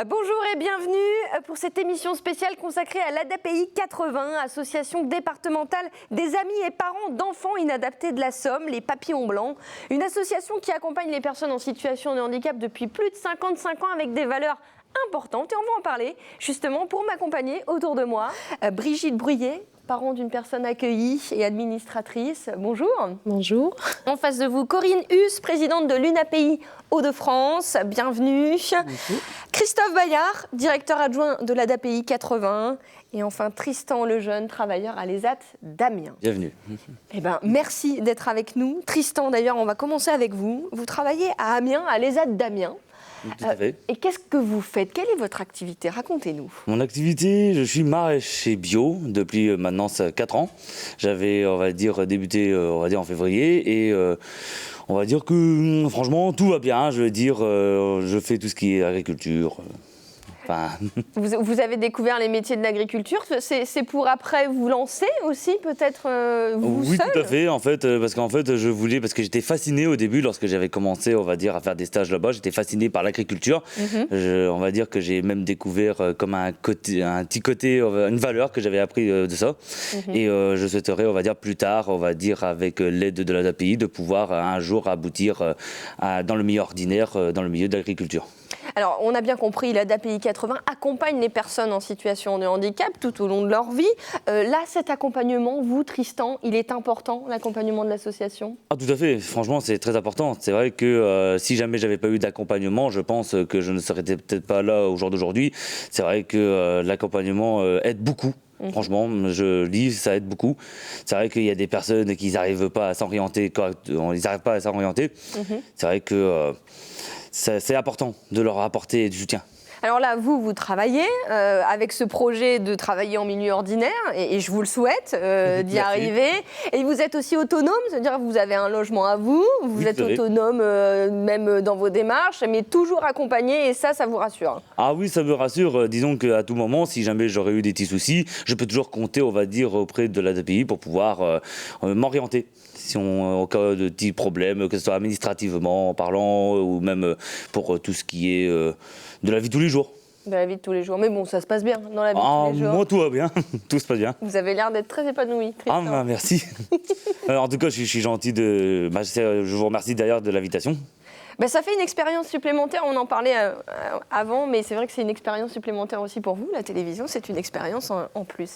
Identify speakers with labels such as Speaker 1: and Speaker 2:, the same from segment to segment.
Speaker 1: Bonjour et bienvenue pour cette émission spéciale consacrée à l'ADAPI 80, association départementale des amis et parents d'enfants inadaptés de la Somme, les Papillons Blancs. Une association qui accompagne les personnes en situation de handicap depuis plus de 55 ans avec des valeurs importantes. Et on va en parler justement pour m'accompagner autour de moi. Brigitte Bruyet, parent d'une personne accueillie et administratrice. Bonjour.
Speaker 2: Bonjour.
Speaker 1: En face de vous, Corinne Hus, présidente de l'UNAPI Hauts-de-France. Bienvenue.
Speaker 2: Bonjour.
Speaker 1: Christophe Bayard, directeur adjoint de l'ADAPI 80. Et enfin, Tristan Lejeune, travailleur à l'ESAT d'Amiens.
Speaker 3: Bienvenue.
Speaker 1: Eh ben, merci d'être avec nous. Tristan, d'ailleurs, on va commencer avec vous. Vous travaillez à Amiens, à l'ESAT d'Amiens.
Speaker 3: Tout à fait.
Speaker 1: Et qu'est-ce que vous faites? Quelle est votre activité? Racontez-nous.
Speaker 3: Mon activité, je suis maraîcher bio depuis maintenant 4 ans. J'avais, on va dire, débuté en février et on va dire que franchement tout va bien. Je veux dire, je fais tout ce qui est agriculture.
Speaker 1: Vous avez découvert les métiers de l'agriculture, c'est pour après vous lancer aussi peut-être vous
Speaker 3: Oui,
Speaker 1: seul?
Speaker 3: tout à fait, en fait, parce que j'étais fasciné au début lorsque j'avais commencé, on va dire, à faire des stages là-bas, j'étais fasciné par l'agriculture. On va dire que j'ai même découvert comme un petit côté, une valeur que j'avais appris de ça. Et je souhaiterais, on va dire, plus tard, on va dire, avec l'aide de l'ADAPI, de pouvoir un jour aboutir dans le milieu ordinaire, dans le milieu de l'agriculture.
Speaker 1: Alors, on a bien compris, l'ADAPI 80 accompagne les personnes en situation de handicap tout au long de leur vie. Là, cet accompagnement, vous, Tristan, il est important, l'accompagnement de l'association?
Speaker 3: Ah, tout à fait, franchement, c'est très important. C'est vrai que si jamais j'avais pas eu d'accompagnement, je pense que je ne serais peut-être pas là au jour d'aujourd'hui. C'est vrai que l'accompagnement aide beaucoup. Franchement, je dis, ça aide beaucoup. C'est vrai qu'il y a des personnes qui n'arrivent pas à s'orienter correctement. Ils n'arrivent pas à s'orienter. C'est vrai que c'est important de leur apporter du soutien.
Speaker 1: Alors là, vous travaillez avec ce projet de travailler en milieu ordinaire, et je vous le souhaite d'y arriver. Et vous êtes aussi autonome, c'est-à-dire que vous avez un logement à vous, vous êtes autonome même dans vos démarches, mais toujours accompagné, et ça vous rassure?
Speaker 3: Ah oui, ça me rassure. Disons qu'à tout moment, si jamais j'aurais eu des petits soucis, je peux toujours compter, on va dire, auprès de l'ADAPI pour pouvoir m'orienter. En cas de petits problèmes, que ce soit administrativement en parlant ou même pour tout ce qui est de la vie de tous les jours.
Speaker 1: De la vie de tous les jours. Mais bon, ça se passe bien dans la vie de tous les jours.
Speaker 3: Moi, tout va bien. Tout se passe bien.
Speaker 1: Vous avez l'air d'être très épanoui, Tristan.
Speaker 3: Ah, merci. En tout cas, je suis gentil de... je vous remercie d'ailleurs de l'invitation.
Speaker 1: Ça fait une expérience supplémentaire, on en parlait avant, mais c'est vrai que c'est une expérience supplémentaire aussi pour vous. La télévision, c'est une expérience en plus.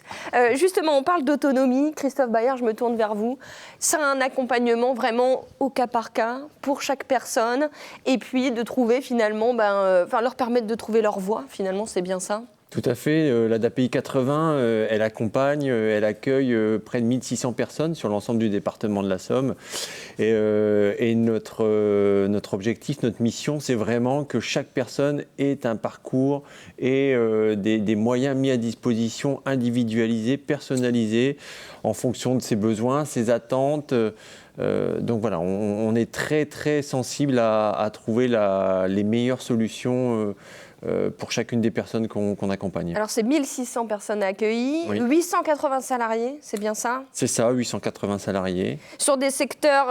Speaker 1: Justement, on parle d'autonomie. Christophe Bayard, je me tourne vers vous. C'est un accompagnement vraiment au cas par cas pour chaque personne, et puis de trouver finalement, leur permettre de trouver leur voie, finalement, c'est bien ça?
Speaker 2: Tout à fait. L'ADAPI 80, elle accompagne, elle accueille près de 1600 personnes sur l'ensemble du département de la Somme. Et notre objectif, notre mission, c'est vraiment que chaque personne ait un parcours et des moyens mis à disposition, individualisés, personnalisés, en fonction de ses besoins, ses attentes. Donc voilà, on est très très sensible à trouver les meilleures solutions pour chacune des personnes qu'on accompagne.
Speaker 1: Alors c'est 1600 personnes accueillies, oui. 880 salariés, c'est bien ça?
Speaker 2: C'est ça, 880 salariés.
Speaker 1: Sur des secteurs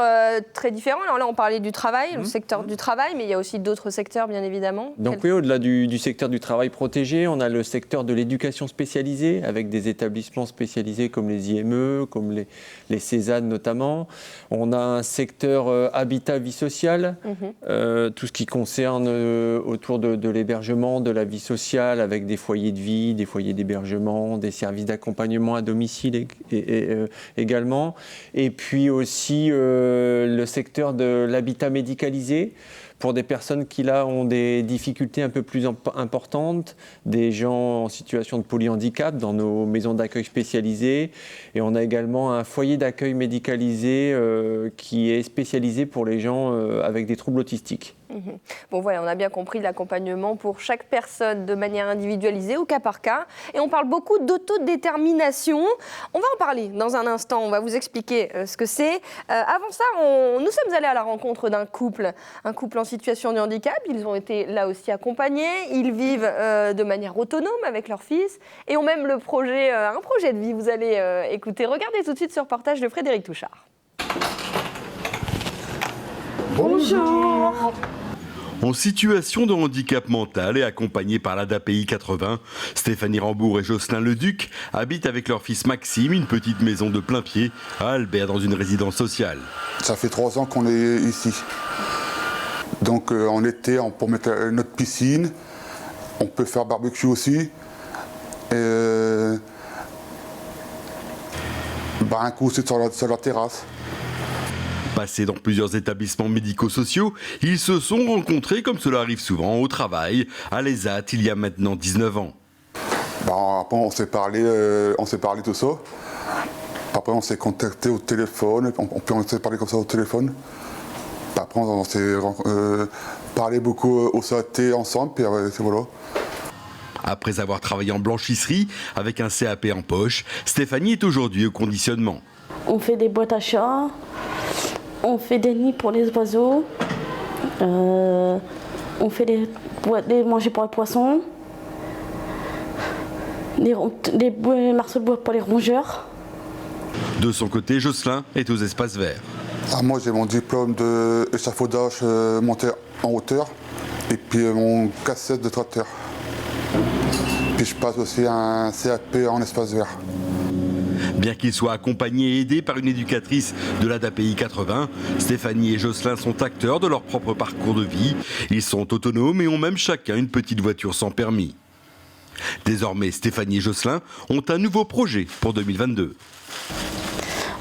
Speaker 1: très différents. Alors là, on parlait du travail, le secteur du travail, mais il y a aussi d'autres secteurs, bien évidemment.
Speaker 2: Donc oui, au-delà du secteur du travail protégé, on a le secteur de l'éducation spécialisée, avec des établissements spécialisés comme les IME, comme les CESAD notamment. On a un secteur habitat-vie sociale, tout ce qui concerne autour de l'hébergement, de la vie sociale, avec des foyers de vie, des foyers d'hébergement, des services d'accompagnement à domicile également. Et puis aussi le secteur de l'habitat médicalisé, pour des personnes qui là ont des difficultés un peu plus importantes, des gens en situation de polyhandicap dans nos maisons d'accueil spécialisées. Et on a également un foyer d'accueil médicalisé qui est spécialisé pour les gens avec des troubles autistiques.
Speaker 1: Bon voilà, on a bien compris l'accompagnement pour chaque personne de manière individualisée, au cas par cas. Et on parle beaucoup d'autodétermination. On va en parler dans un instant, on va vous expliquer ce que c'est. Avant ça, nous sommes allés à la rencontre d'un couple en situation de handicap. Ils ont été là aussi accompagnés, ils vivent de manière autonome avec leur fils et ont même un projet de vie. Vous allez écouter, regardez tout de suite ce reportage de Frédéric Touchard.
Speaker 4: Bonjour. En situation de handicap mental et accompagnée par l'ADAPI 80, Stéphanie Rambourg et Jocelyn Leduc habitent avec leur fils Maxime une petite maison de plein pied à Albert dans une résidence sociale.
Speaker 5: Ça fait 3 ans qu'on est ici. Donc en été, on peut mettre notre piscine, on peut faire barbecue aussi. Un coup aussi sur la terrasse.
Speaker 4: Passés dans plusieurs établissements médico-sociaux, ils se sont rencontrés, comme cela arrive souvent, au travail, à l'ESAT, il y a maintenant 19 ans.
Speaker 5: Après, on s'est parlé tout ça. Après, on s'est contacté au téléphone, on s'est parlé comme ça au téléphone. Après, on s'est parlé beaucoup au SAT ensemble, puis voilà.
Speaker 4: Après avoir travaillé en blanchisserie, avec un CAP en poche, Stéphanie est aujourd'hui au conditionnement.
Speaker 6: On fait des boîtes à chats, on fait des nids pour les oiseaux, on fait des manger pour les poissons, des morceaux de bois pour les rongeurs.
Speaker 4: De son côté, Jocelyn est aux espaces verts.
Speaker 5: Moi, j'ai mon diplôme d'échafaudage monté en hauteur et puis mon cassette de tracteur. Puis je passe aussi un CAP en espace vert.
Speaker 4: Bien qu'ils soient accompagnés et aidés par une éducatrice de l'ADAPI 80, Stéphanie et Jocelyn sont acteurs de leur propre parcours de vie. Ils sont autonomes et ont même chacun une petite voiture sans permis. Désormais, Stéphanie et Jocelyn ont un nouveau projet pour 2022.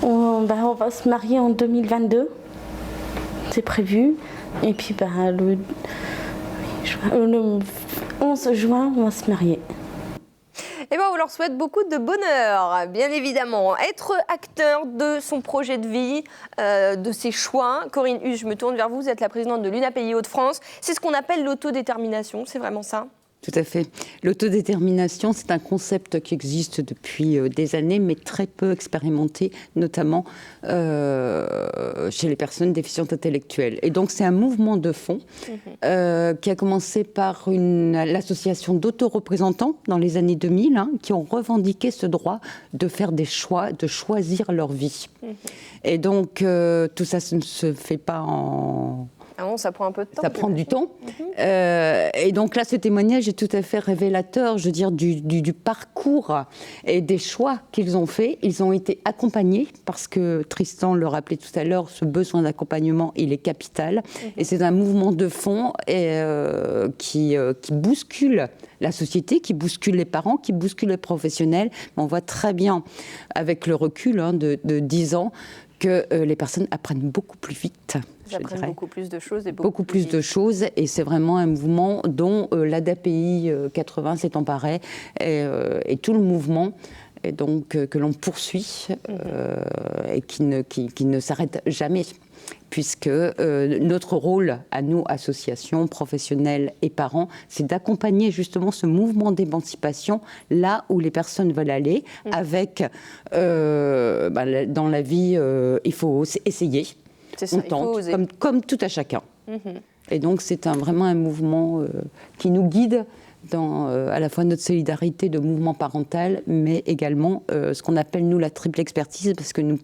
Speaker 6: On va se marier en 2022, c'est prévu. Et puis le 11 juin, on va se marier.
Speaker 1: Et on leur souhaite beaucoup de bonheur, bien évidemment. Être acteur de son projet de vie, de ses choix. Corinne Huche, je me tourne vers vous. Vous êtes la présidente de l'UNAPI Hauts-de-France. C'est ce qu'on appelle l'autodétermination, c'est vraiment ça ?
Speaker 7: Tout à fait. L'autodétermination, c'est un concept qui existe depuis des années, mais très peu expérimenté, notamment chez les personnes déficientes intellectuelles. Et donc, c'est un mouvement de fond qui a commencé par l'association d'autoreprésentants dans les années 2000, qui ont revendiqué ce droit de faire des choix, de choisir leur vie. Et donc, tout ça ne se fait pas en...
Speaker 1: Ah bon, ça prend un peu de temps.
Speaker 7: Ça prend du temps. Et donc là, ce témoignage est tout à fait révélateur, je veux dire, du parcours et des choix qu'ils ont faits. Ils ont été accompagnés, parce que Tristan le rappelait tout à l'heure, ce besoin d'accompagnement, il est capital. Et c'est un mouvement de fond qui bouscule la société, qui bouscule les parents, qui bouscule les professionnels. On voit très bien, avec le recul de 10 ans, que les personnes apprennent beaucoup plus vite.
Speaker 1: Ils apprennent beaucoup plus de choses. Et
Speaker 7: beaucoup plus de choses, et c'est vraiment un mouvement dont l'ADAPI 80 s'est emparé, et tout le mouvement, et donc que l'on poursuit, et qui ne s'arrête jamais. Puisque notre rôle, à nous, associations, professionnels et parents, c'est d'accompagner justement ce mouvement d'émancipation là où les personnes veulent aller, avec, dans la vie, il faut essayer, on tente, comme tout à chacun. Et donc c'est vraiment un mouvement qui nous guide dans à la fois notre solidarité de mouvement parental, mais également ce qu'on appelle, nous, la triple expertise, parce que nous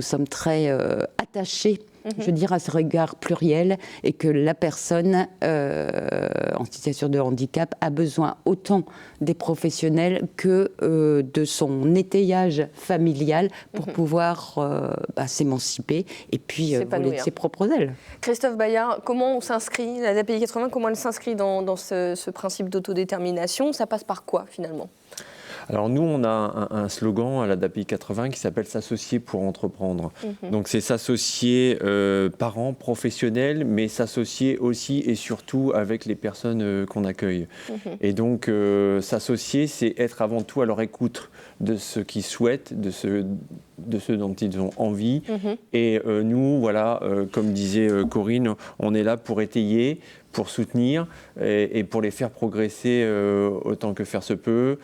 Speaker 7: sommes très attachés, je veux dire, à ce regard pluriel, et que la personne en situation de handicap a besoin autant des professionnels que de son étayage familial pour pouvoir s'émanciper et puis voler de ses propres ailes.
Speaker 1: Christophe Bayard, comment on s'inscrit, la l'ADAPI 80, comment elle s'inscrit dans ce principe d'autodétermination ? Ça passe par quoi, finalement ?
Speaker 2: Alors nous, on a un slogan à l'ADAPI 80 qui s'appelle « S'associer pour entreprendre ». Donc c'est s'associer parents, professionnels, mais s'associer aussi et surtout avec les personnes qu'on accueille. Et donc s'associer, c'est être avant tout à leur écoute de ce qu'ils souhaitent, de ce dont ils ont envie. Et nous, voilà, comme disait Corinne, on est là pour étayer, pour soutenir et pour les faire progresser autant que faire se peut.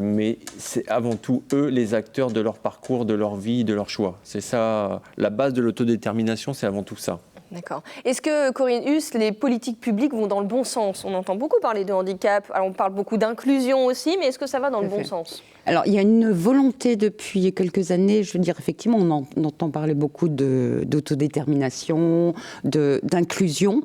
Speaker 2: Mais c'est avant tout eux les acteurs de leur parcours, de leur vie, de leur choix. C'est ça, la base de l'autodétermination, c'est avant tout ça.
Speaker 1: D'accord. Est-ce que, Corinne Hus, les politiques publiques vont dans le bon sens? On entend beaucoup parler de handicap, alors on parle beaucoup d'inclusion aussi, mais est-ce que ça va dans le bon sens?
Speaker 7: Alors, il y a une volonté depuis quelques années, je veux dire, effectivement, on entend parler beaucoup d'autodétermination, d'inclusion.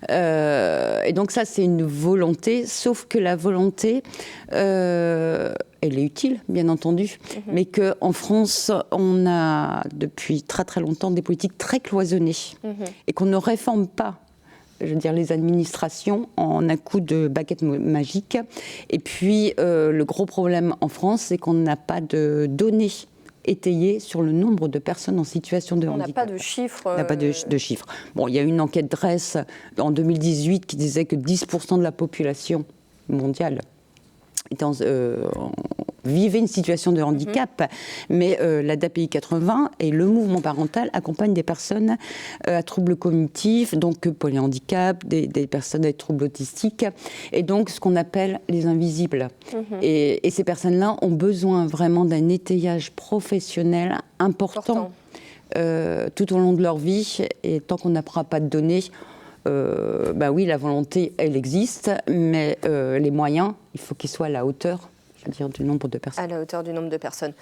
Speaker 7: Et donc ça, c'est une volonté, sauf que la volonté, elle est utile, bien entendu, mais qu'en France, on a depuis très très longtemps des politiques très cloisonnées et qu'on ne réforme pas, je veux dire, les administrations en un coup de baguette magique. Et puis, le gros problème en France, c'est qu'on n'a pas de données étayées sur le nombre de personnes en situation de handicap.
Speaker 1: On n'a pas de chiffres.
Speaker 7: On n'a pas de chiffres. Bon, il y a une enquête DREES en 2018 qui disait que 10% de la population mondiale vivait une situation de handicap, mais l'ADAPI 80 et le mouvement parental accompagnent des personnes à troubles cognitifs, donc polyhandicap, des personnes avec troubles autistiques, et donc ce qu'on appelle les invisibles. Et ces personnes-là ont besoin vraiment d'un étayage professionnel important tout au long de leur vie, et tant qu'on n'apprend pas de données, bah oui, la volonté, elle existe, mais les moyens, il faut qu'ils soient à la hauteur, je veux dire, du nombre de personnes.
Speaker 1: À la hauteur du nombre de personnes.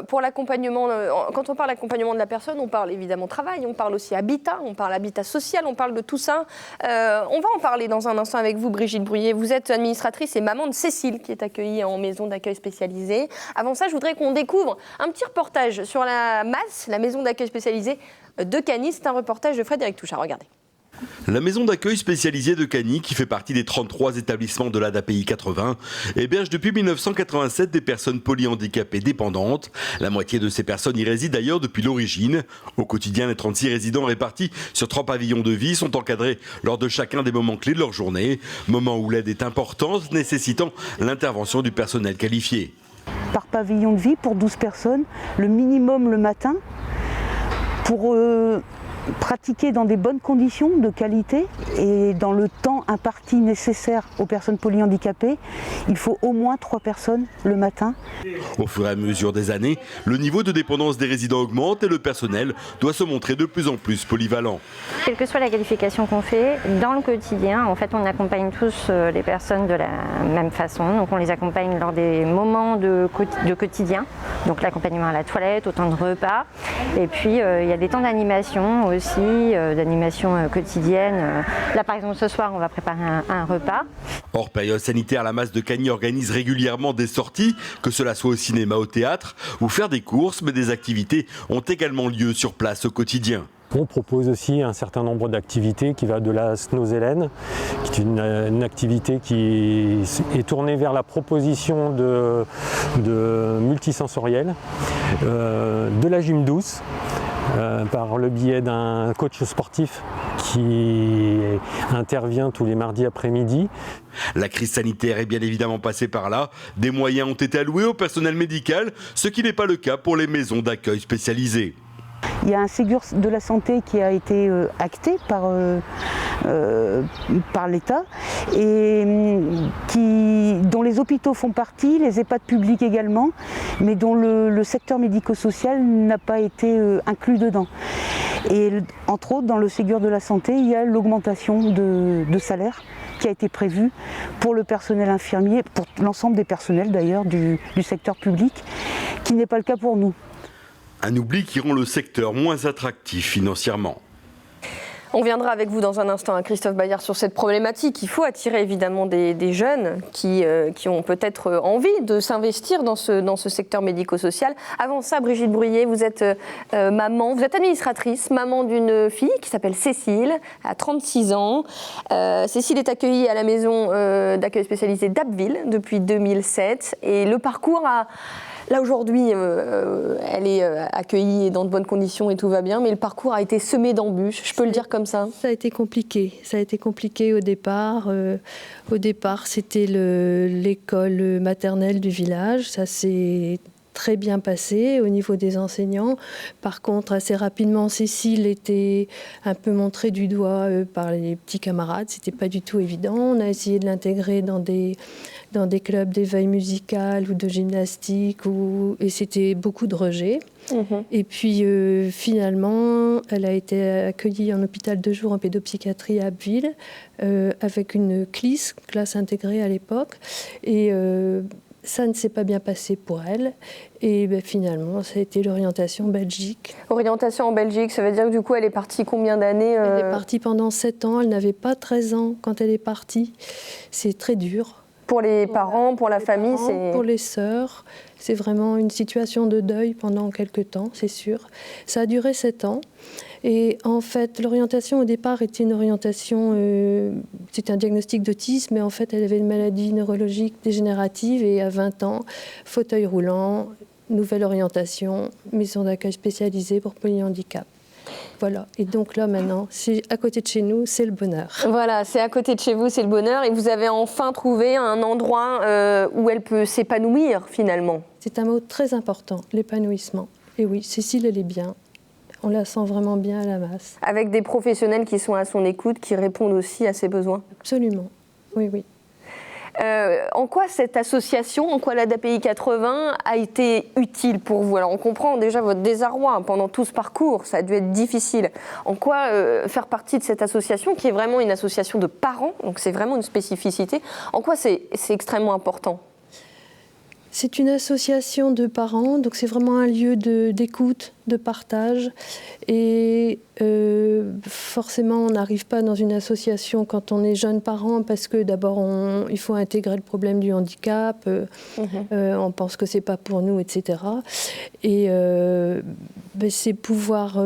Speaker 1: Pour l'accompagnement, quand on parle d'accompagnement de la personne, on parle évidemment travail, on parle aussi habitat, on parle habitat social, on parle de tout ça. On va en parler dans un instant avec vous, Brigitte Bruyer. Vous êtes administratrice et maman de Cécile, qui est accueillie en maison d'accueil spécialisée. Avant ça, je voudrais qu'on découvre un petit reportage sur la MAS, la maison d'accueil spécialisée de Cagny. C'est un reportage de Frédéric Touchard. Regardez.
Speaker 4: La maison d'accueil spécialisée de Cagny, qui fait partie des 33 établissements de l'ADAPI 80, héberge depuis 1987 des personnes polyhandicapées dépendantes. La moitié de ces personnes y résident d'ailleurs depuis l'origine. Au quotidien, les 36 résidents répartis sur 3 pavillons de vie sont encadrés lors de chacun des moments clés de leur journée. Moment où l'aide est importante, nécessitant l'intervention du personnel qualifié.
Speaker 8: Par pavillon de vie pour 12 personnes, le minimum le matin, pour pratiquer dans des bonnes conditions de qualité et dans le temps imparti nécessaire aux personnes polyhandicapées, il faut au moins 3 personnes le matin.
Speaker 4: Au fur et à mesure des années, le niveau de dépendance des résidents augmente et le personnel doit se montrer de plus en plus polyvalent.
Speaker 9: Quelle que soit la qualification qu'on fait, dans le quotidien, en fait, on accompagne tous les personnes de la même façon. Donc on les accompagne lors des moments de quotidien, donc l'accompagnement à la toilette, au temps de repas. Et puis il y a des temps d'animation aussi, d'animation quotidienne. Là par exemple ce soir on va préparer un repas.
Speaker 4: Hors période sanitaire, la MAS de Cagny organise régulièrement des sorties, que cela soit au cinéma, au théâtre ou faire des courses, mais des activités ont également lieu sur place au quotidien.
Speaker 10: On propose aussi un certain nombre d'activités qui va de la snozélène, qui est une activité qui est tournée vers la proposition de multisensoriel, de la gym douce, par le biais d'un coach sportif qui intervient tous les mardis après-midi.
Speaker 4: La crise sanitaire est bien évidemment passée par là. Des moyens ont été alloués au personnel médical, ce qui n'est pas le cas pour les maisons d'accueil spécialisées.
Speaker 8: Il y a un Ségur de la santé qui a été acté par l'État et dont les hôpitaux font partie, les EHPAD publics également, mais dont le secteur médico-social n'a pas été inclus dedans. Et entre autres, dans le Ségur de la santé, il y a l'augmentation de salaire qui a été prévue pour le personnel infirmier, pour l'ensemble des personnels d'ailleurs du secteur public, qui n'est pas le cas pour nous.
Speaker 4: Un oubli qui rend le secteur moins attractif financièrement.
Speaker 1: On viendra avec vous dans un instant, hein, Christophe Bayard, sur cette problématique. Il faut attirer évidemment des jeunes qui ont peut-être envie de s'investir dans ce secteur médico-social. Avant ça, Brigitte Bruyer, vous êtes maman, vous êtes administratrice, maman d'une fille qui s'appelle Cécile, à 36 ans. Cécile est accueillie à la maison d'accueil spécialisée d'Abbeville depuis 2007 et le parcours a... Là, aujourd'hui, elle est accueillie et dans de bonnes conditions et tout va bien, mais le parcours a été semé d'embûches, je peux le dire comme ça.
Speaker 11: Ça a été compliqué. Ça a été compliqué au départ. Au départ, c'était l'école maternelle du village. Ça s'est très bien passé au niveau des enseignants. Par contre, assez rapidement, Cécile était un peu montrée du doigt par les petits camarades. C'était pas du tout évident. On a essayé de l'intégrer dans des dans des clubs d'éveil musical ou de gymnastique, et c'était beaucoup de rejets. Et puis finalement, elle a été accueillie en hôpital de jour en pédopsychiatrie à Abbeville, avec une CLIS, classe intégrée à l'époque. Et ça ne s'est pas bien passé pour elle. Et finalement, ça a été l'orientation Belgique.
Speaker 1: Orientation en Belgique, ça veut dire que du coup, elle est partie combien d'années
Speaker 11: Elle est partie pendant 7 ans. Elle n'avait pas 13 ans quand elle est partie. C'est très dur.
Speaker 1: Pour les parents, pour la famille,
Speaker 11: c'est... Pour les sœurs, c'est vraiment une situation de deuil pendant quelques temps, c'est sûr. Ça a duré 7 ans. Et en fait, l'orientation au départ était une orientation, c'était un diagnostic d'autisme, mais en fait, elle avait une maladie neurologique dégénérative et à 20 ans, fauteuil roulant, nouvelle orientation, maison d'accueil spécialisée pour polyhandicap. Voilà, et donc là maintenant, c'est à côté de chez nous, c'est le bonheur.
Speaker 1: Voilà, c'est à côté de chez vous, c'est le bonheur, et vous avez enfin trouvé un endroit où elle peut s'épanouir finalement.
Speaker 11: C'est un mot très important, l'épanouissement. Et oui, Cécile, elle est bien. On la sent vraiment bien à la masse.
Speaker 1: Avec des professionnels qui sont à son écoute, qui répondent aussi à ses besoins.
Speaker 11: Absolument, oui, oui.
Speaker 1: En quoi cette association, en quoi l'ADAPI 80 a été utile pour vous? Alors on comprend déjà votre désarroi pendant tout ce parcours, ça a dû être difficile. En quoi faire partie de cette association qui est vraiment une association de parents, donc c'est vraiment une spécificité, en quoi c'est extrêmement important?
Speaker 11: C'est une association de parents, donc c'est vraiment un lieu d'écoute, de partage. Et forcément, on n'arrive pas dans une association quand on est jeune parent parce que d'abord, il faut intégrer le problème du handicap, on pense que c'est pas pour nous, etc. Et c'est pouvoir...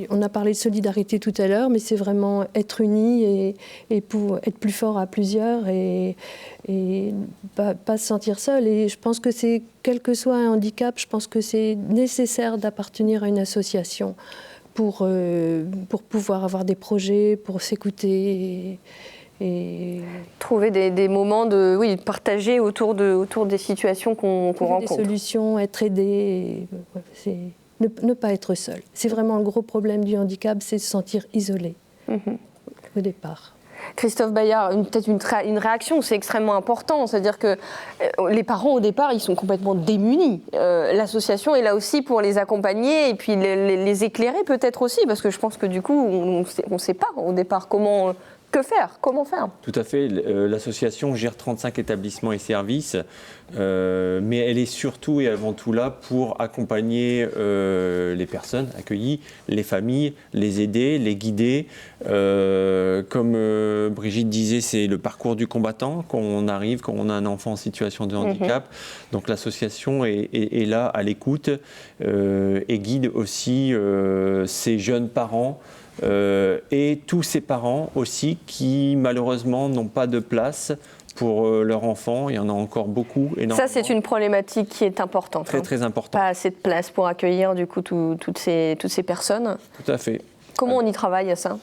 Speaker 11: on a parlé de solidarité tout à l'heure, mais c'est vraiment être unis et pour être plus fort à plusieurs et pas se sentir seul. Et je pense que c'est, quel que soit un handicap, je pense que c'est nécessaire d'appartenir à une association pour pouvoir avoir des projets, pour s'écouter et
Speaker 1: trouver des moments de partager autour des situations qu'on rencontre.
Speaker 11: Des solutions, être aidé, c'est... Ne pas être seul. C'est vraiment le gros problème du handicap, c'est se sentir isolé au départ.
Speaker 1: Christophe Bayard, peut-être une réaction, c'est extrêmement important. C'est-à-dire que les parents, au départ, ils sont complètement démunis. L'association est là aussi pour les accompagner et puis les éclairer peut-être aussi, parce que je pense que du coup, on ne sait pas au départ comment faire.
Speaker 2: Tout à fait. L'association gère 35 établissements et services, mais elle est surtout et avant tout là pour accompagner les personnes accueillies, les familles, les aider, les guider. Comme Brigitte disait, c'est le parcours du combattant quand on arrive, quand on a un enfant en situation de handicap. Donc l'association est là à l'écoute et guide aussi ces jeunes parents. Et tous ces parents aussi qui malheureusement n'ont pas de place pour leur enfant. Il y en a encore beaucoup, énormément.
Speaker 1: Ça, c'est une problématique qui est importante.
Speaker 2: Très importante.
Speaker 1: Pas assez de place pour accueillir du coup toutes ces personnes.
Speaker 2: Tout à fait.
Speaker 1: Comment on y travaille à ça ?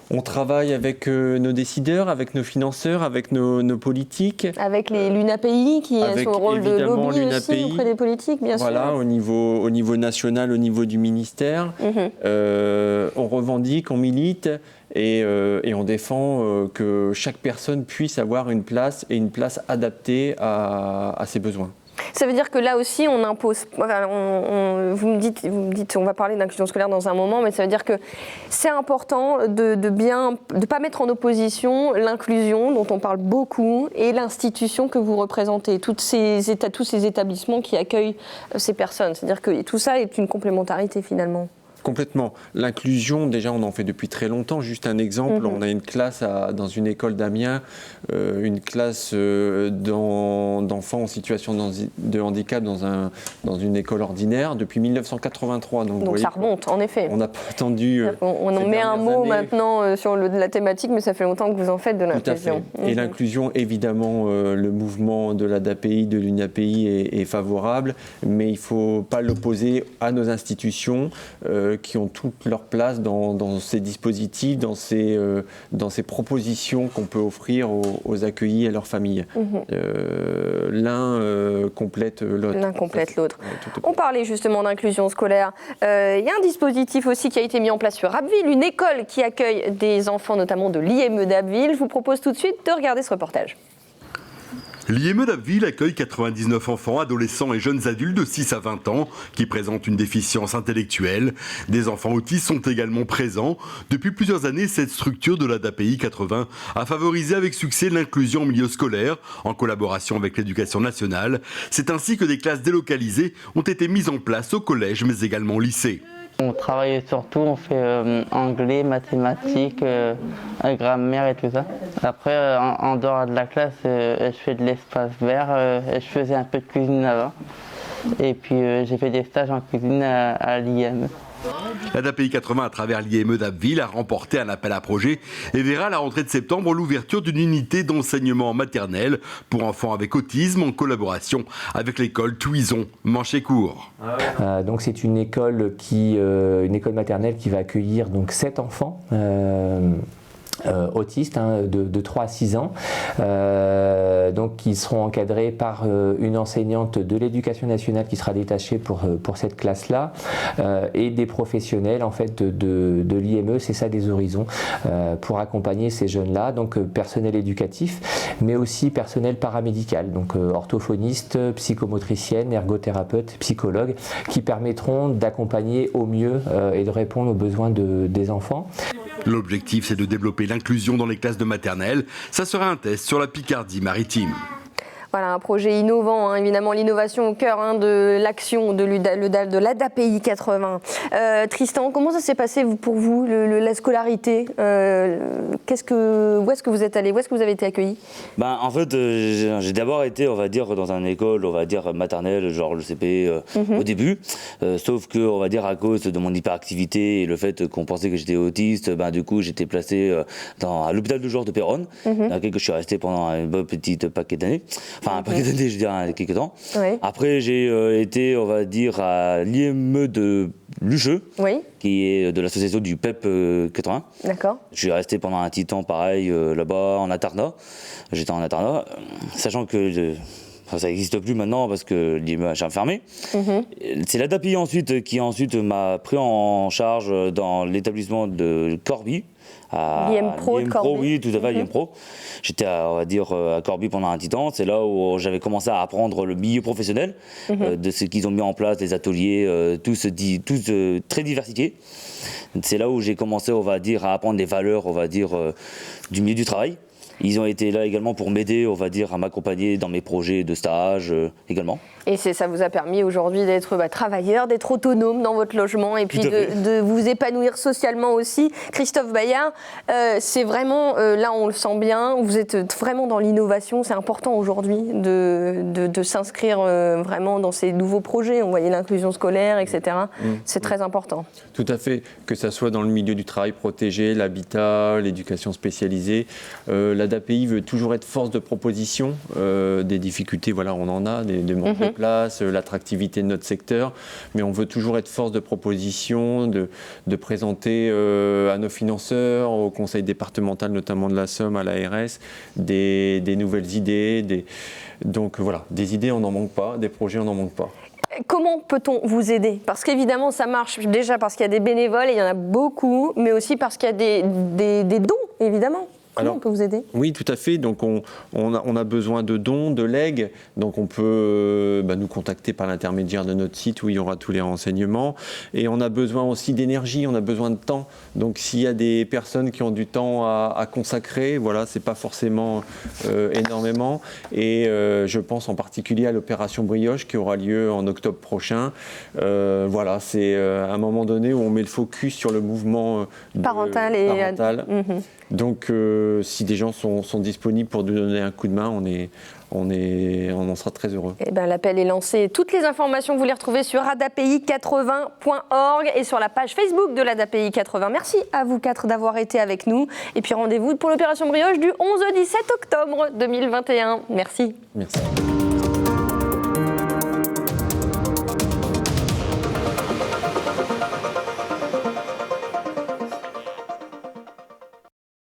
Speaker 2: On travaille avec nos décideurs, avec nos financeurs, avec nos politiques.
Speaker 1: Avec l'UNAPI qui a son rôle de lobby aussi auprès des politiques, bien sûr.
Speaker 2: Voilà, au niveau national, au niveau du ministère. On revendique, on milite et on défend que chaque personne puisse avoir une place et une place adaptée à ses besoins.
Speaker 1: Ça veut dire que là aussi, on impose. Vous me dites, on va parler d'inclusion scolaire dans un moment, mais ça veut dire que c'est important de pas mettre en opposition l'inclusion dont on parle beaucoup et l'institution que vous représentez, tous ces établissements qui accueillent ces personnes. C'est-à-dire que tout ça est une complémentarité finalement.
Speaker 2: Complètement. L'inclusion, déjà, on en fait depuis très longtemps. Juste un exemple, on a une classe dans une école d'Amiens, une classe d'enfants en situation de handicap dans une école ordinaire depuis 1983. Donc
Speaker 1: ça remonte, en effet.
Speaker 2: On n'a pas attendu.
Speaker 1: On en met un mot maintenant sur la thématique, mais ça fait longtemps que vous en faites de l'inclusion.
Speaker 2: Tout à fait. Et l'inclusion, évidemment, le mouvement de l'ADAPI, de l'UNAPI est favorable, mais il ne faut pas l'opposer à nos institutions qui ont toute leur place dans ces dispositifs, dans ces propositions qu'on peut offrir aux accueillis et à leurs familles. L'un complète l'autre.
Speaker 1: L'un complète l'autre. On parlait justement d'inclusion scolaire. Il y a un dispositif aussi qui a été mis en place sur Abbeville, une école qui accueille des enfants notamment de l'IME d'Abbeville. Je vous propose tout de suite de regarder ce reportage.
Speaker 4: L'IME d'Abbeville accueille 99 enfants, adolescents et jeunes adultes de 6 à 20 ans qui présentent une déficience intellectuelle. Des enfants autistes sont également présents. Depuis plusieurs années, cette structure de l'ADAPI 80 a favorisé avec succès l'inclusion en milieu scolaire en collaboration avec l'Éducation nationale. C'est ainsi que des classes délocalisées ont été mises en place au collège mais également au lycée.
Speaker 12: On travaille surtout, on fait anglais, mathématiques, grammaire et tout ça. Après, en dehors de la classe, je fais de l'espace vert, je faisais un peu de cuisine avant. Et puis j'ai fait des stages en cuisine à l'IME.
Speaker 4: L'ADAPI 80, à travers l'IME d'Abbeville, a remporté un appel à projet et verra à la rentrée de septembre l'ouverture d'une unité d'enseignement maternel pour enfants avec autisme en collaboration avec l'école Touison Manchécourt.
Speaker 13: Donc c'est une école maternelle qui va accueillir donc 7 enfants. Autistes de 3 à 6 ans, donc qui seront encadrés par une enseignante de l'Éducation nationale qui sera détachée pour cette classe-là, et des professionnels en fait de l'IME, c'est ça des horizons, pour accompagner ces jeunes-là, donc personnel éducatif, mais aussi personnel paramédical, donc orthophoniste, psychomotricienne, ergothérapeute, psychologue, qui permettront d'accompagner au mieux et de répondre aux besoins des enfants.
Speaker 4: L'objectif, c'est de développer l'inclusion dans les classes de maternelle. Ça sera un test sur la Picardie maritime.
Speaker 1: Voilà, un projet innovant, évidemment, l'innovation au cœur de l'action de l'ADAPI 80. Tristan, comment ça s'est passé pour vous, la scolarité où est-ce que vous êtes allé, où est-ce que vous avez été accueilli?
Speaker 3: En fait, j'ai d'abord été, on va dire, dans une école, on va dire, maternelle, genre le CP au début. Sauf que, on va dire, à cause de mon hyperactivité et le fait qu'on pensait que j'étais autiste, du coup, j'étais placé à l'hôpital de jour de Péronne, dans lequel je suis resté pendant un bon petit paquet d'années. Enfin, un paquet d'années, je dirais, quelques temps. Oui. Après, j'ai été, on va dire, à l'IME de Lucheux, qui est de l'association du PEP 80. D'accord. Je suis resté pendant un petit temps, pareil, là-bas, en internat. J'étais en internat, sachant que ça n'existe plus maintenant parce que l'IME a fermé. C'est l'ADAPI ensuite qui m'a pris en charge dans l'établissement de Corbie.
Speaker 1: L'IM Pro de Corbie.
Speaker 3: Oui, tout à fait, l'IM Pro. J'étais, on va dire, à Corbie pendant un petit temps. C'est là où j'avais commencé à apprendre le milieu professionnel, de ce qu'ils ont mis en place, des ateliers, tous très diversifiés. C'est là où j'ai commencé, on va dire, à apprendre des valeurs, on va dire, du milieu du travail. Ils ont été là également pour m'aider, on va dire, à m'accompagner dans mes projets de stage également.
Speaker 1: Et ça vous a permis aujourd'hui d'être travailleur, d'être autonome dans votre logement et puis de vous épanouir socialement aussi. Christophe Bayard, c'est vraiment, là on le sent bien, vous êtes vraiment dans l'innovation. C'est important aujourd'hui de s'inscrire vraiment dans ces nouveaux projets. On voyait l'inclusion scolaire, etc. C'est très important.
Speaker 2: Tout à fait, que ça soit dans le milieu du travail protégé, l'habitat, l'éducation spécialisée. L'ADAPI veut toujours être force de proposition. Des difficultés, voilà, on en a, des manques de place, l'attractivité de notre secteur, mais on veut toujours être force de proposition, de présenter à nos financeurs, au conseil départemental notamment de la Somme, à l'ARS, des nouvelles idées. Donc voilà, des idées on n'en manque pas, des projets on n'en manque pas.
Speaker 1: Comment peut-on vous aider? Parce qu'évidemment, ça marche déjà parce qu'il y a des bénévoles, et il y en a beaucoup, mais aussi parce qu'il y a des dons, évidemment. Comment on peut vous aider?
Speaker 2: Oui, tout à fait. Donc, on a besoin de dons, de legs. Donc, on peut nous contacter par l'intermédiaire de notre site où il y aura tous les renseignements. Et on a besoin aussi d'énergie, on a besoin de temps. Donc, s'il y a des personnes qui ont du temps à consacrer, voilà, c'est pas forcément énormément. Et je pense en particulier à l'opération Brioche qui aura lieu en octobre prochain. Voilà, c'est un moment donné où on met le focus sur le mouvement
Speaker 1: parental.
Speaker 2: Donc, si des gens sont disponibles pour nous donner un coup de main, on en sera très heureux.
Speaker 1: L'appel est lancé. Toutes les informations, vous les retrouvez sur adapi80.org et sur la page Facebook de l'ADAPI 80. Merci à vous 4 d'avoir été avec nous. Et puis rendez-vous pour l'opération Brioche du 11 au 17 octobre 2021. Merci.
Speaker 2: Merci.